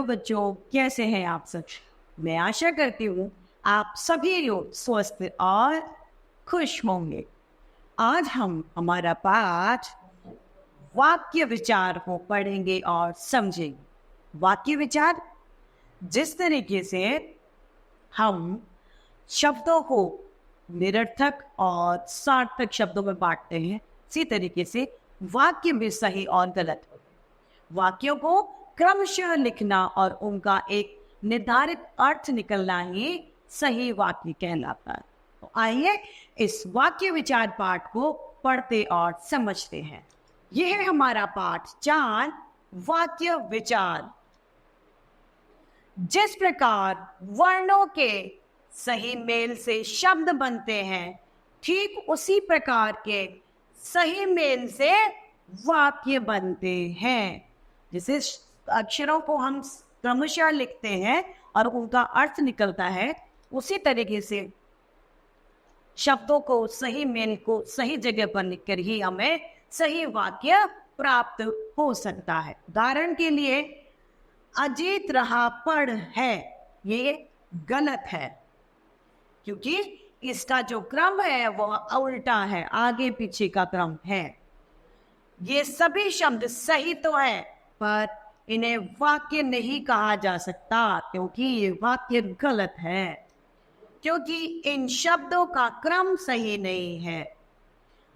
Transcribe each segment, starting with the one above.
बच्चों, कैसे हैं आप सब? मैं आशा करती हूँ आप सभी लोग स्वस्थ और खुश होंगे। आज हम हमारा पाठ वाक्य विचार को पढ़ेंगे और समझेंगे। वाक्य विचार जिस तरीके से हम शब्दों को निरर्थक और सार्थक शब्दों में बांटते हैं, इसी तरीके से वाक्य भी सही और गलत होते हैं। वाक्यों को क्रमशः लिखना और उनका एक निर्धारित अर्थ निकलना ही सही वाक्य कहलाता है। तो आइए इस वाक्य विचार पाठ को पढ़ते और समझते हैं। यह है हमारा पाठ 4 वाक्य विचार। जिस प्रकार वर्णों के सही मेल से शब्द बनते हैं, ठीक उसी प्रकार के सही मेल से वाक्य बनते हैं। जैसे अक्षरों को हम क्रमशः लिखते हैं और उनका अर्थ निकलता है, उसी तरीके से शब्दों को सही मेल को सही जगह पर लिखकर ही हमें सही वाक्य प्राप्त हो सकता है। उदाहरण के लिए, अजीत रहा पढ़ है, ये गलत है क्योंकि इसका जो क्रम है वह उल्टा है, आगे पीछे का क्रम है। ये सभी शब्द सही तो है पर इन्हें वाक्य नहीं कहा जा सकता क्योंकि ये वाक्य गलत है, क्योंकि इन शब्दों का क्रम सही नहीं है।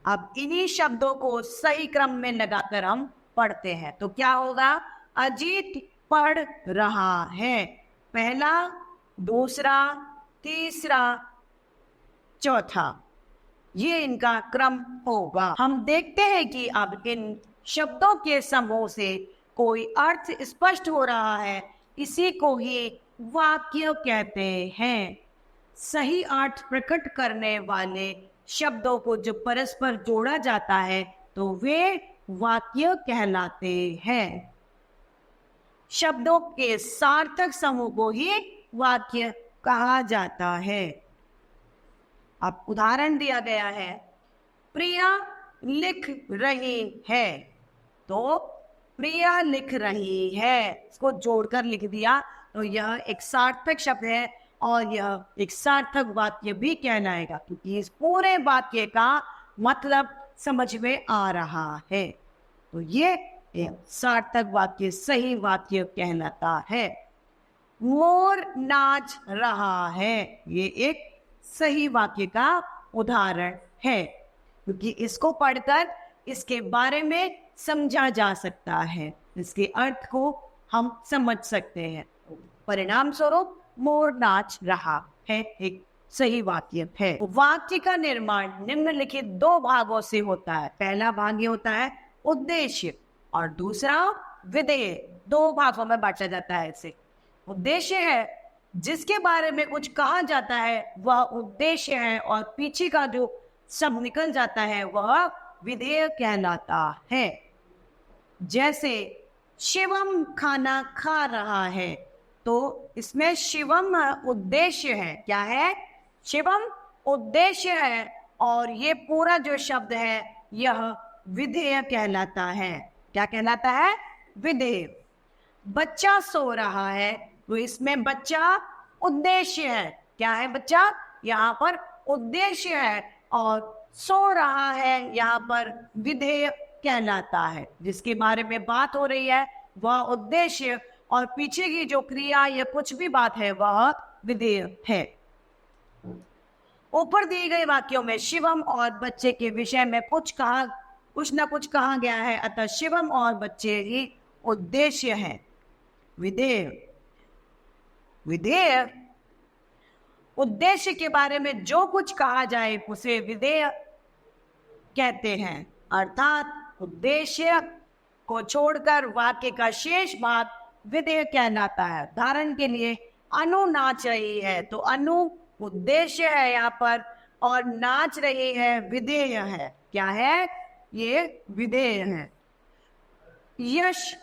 अब इन्हीं शब्दों को सही क्रम में लगाकर हम पढ़ते हैं तो क्या होगा? अजीत पढ़ रहा है, पहला, दूसरा, तीसरा, चौथा, ये इनका क्रम होगा। हम देखते हैं कि अब इन शब्दों के समूह से कोई अर्थ स्पष्ट हो रहा है, इसी को ही वाक्य कहते हैं। सही अर्थ प्रकट करने वाले शब्दों को जब परस्पर जोड़ा जाता है तो वे वाक्य कहलाते हैं। शब्दों के सार्थक समूह को ही वाक्य कहा जाता है। अब उदाहरण दिया गया है, प्रिया लिख रही है, तो प्रिया लिख रही है, इसको जोड़कर लिख दिया तो यह एक सार्थक शब्द है और यह एक सार्थक वाक्य भी कहलाएगा क्योंकि इस पूरे वाक्य का मतलब समझ में आ रहा है। तो ये एक सार्थक वाक्य, सही वाक्य कहलाता है। मोर नाच रहा है, ये एक सही वाक्य का उदाहरण है क्योंकि इसको पढ़कर इसके बारे में समझा जा सकता है, इसके अर्थ को हम समझ सकते हैं। परिणाम स्वरूप मोर नाच रहा है एक सही वाक्य है। वाक्य का निर्माण निम्नलिखित 2 भागों से होता है। पहला भाग ये होता है उद्देश्य और दूसरा विधेय। 2 भागों में बांटा जाता है इसे। उद्देश्य है जिसके बारे में कुछ कहा जाता है वह उद्देश्य है और पीछे का जो शब्द निकल जाता है वह विधेय कहलाता है। जैसे शिवम खाना खा रहा है, तो इसमें शिवम उद्देश्य है। क्या है? शिवम उद्देश्य है और ये पूरा जो शब्द है यह विधेय कहलाता है। क्या कहलाता है? विधेय। बच्चा सो रहा है, तो इसमें बच्चा उद्देश्य है। क्या है? बच्चा यहाँ पर उद्देश्य है और सो रहा है यहाँ पर विधेय कहलाता है। जिसके बारे में बात हो रही है वह उद्देश्य और पीछे की जो क्रिया या कुछ भी बात है वह विधेय है। ऊपर दिए गए वाक्यों में शिवम और बच्चे के विषय में कुछ ना कुछ कहा गया है, अतः शिवम और बच्चे ही उद्देश्य है। विधेय उद्देश्य के बारे में जो कुछ कहा जाए उसे विधेय कहते हैं, अर्थात उद्देश्य को छोड़कर वाक्य का शेष भाग विधेय कहलाता है। उदाहरण के लिए, अनु नाच रही है, तो अनु उद्देश्य है यहाँ पर और नाच रही है विधेय है। क्या है? ये विधेय है। यश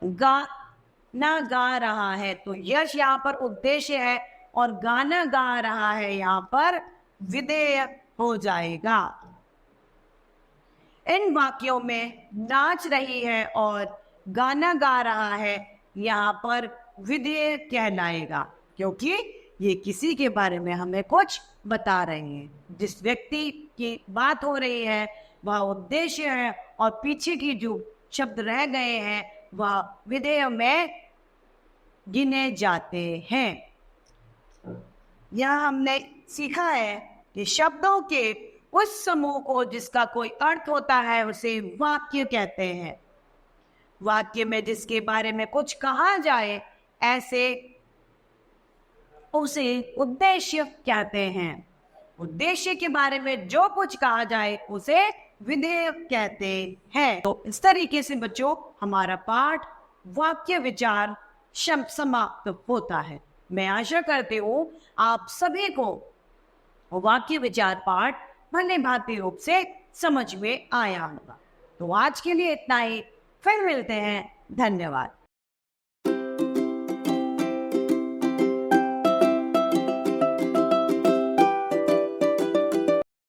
गाना गा रहा है, तो यश यहाँ पर उद्देश्य है और गाना गा रहा है यहाँ पर विधेय हो जाएगा। इन वाक्यों में नाच रही है और गाना गा रहा है यहाँ पर विधेय कहलाएगा, क्योंकि ये किसी के बारे में हमें कुछ बता रहे हैं। जिस व्यक्ति की बात हो रही है वह उद्देश्य है, और पीछे की जो शब्द रह गए हैं वह विधेय में गिने जाते हैं। यह हमने सीखा है कि शब्दों के उस समूह को जिसका कोई अर्थ होता है उसे वाक्य कहते हैं। वाक्य में जिसके बारे में कुछ कहा जाए ऐसे उसे उद्देश्य कहते हैं। उद्देश्य के बारे में जो कुछ कहा जाए उसे विधेय कहते हैं। तो इस तरीके से बच्चों हमारा पाठ वाक्य विचार समाप्त होता है। मैं आशा करती हूँ आप सभी को वाक्य विचार पाठ भली भांति रूप से समझ में आया होगा। तो आज के लिए इतना ही, फिर मिलते हैं। धन्यवाद।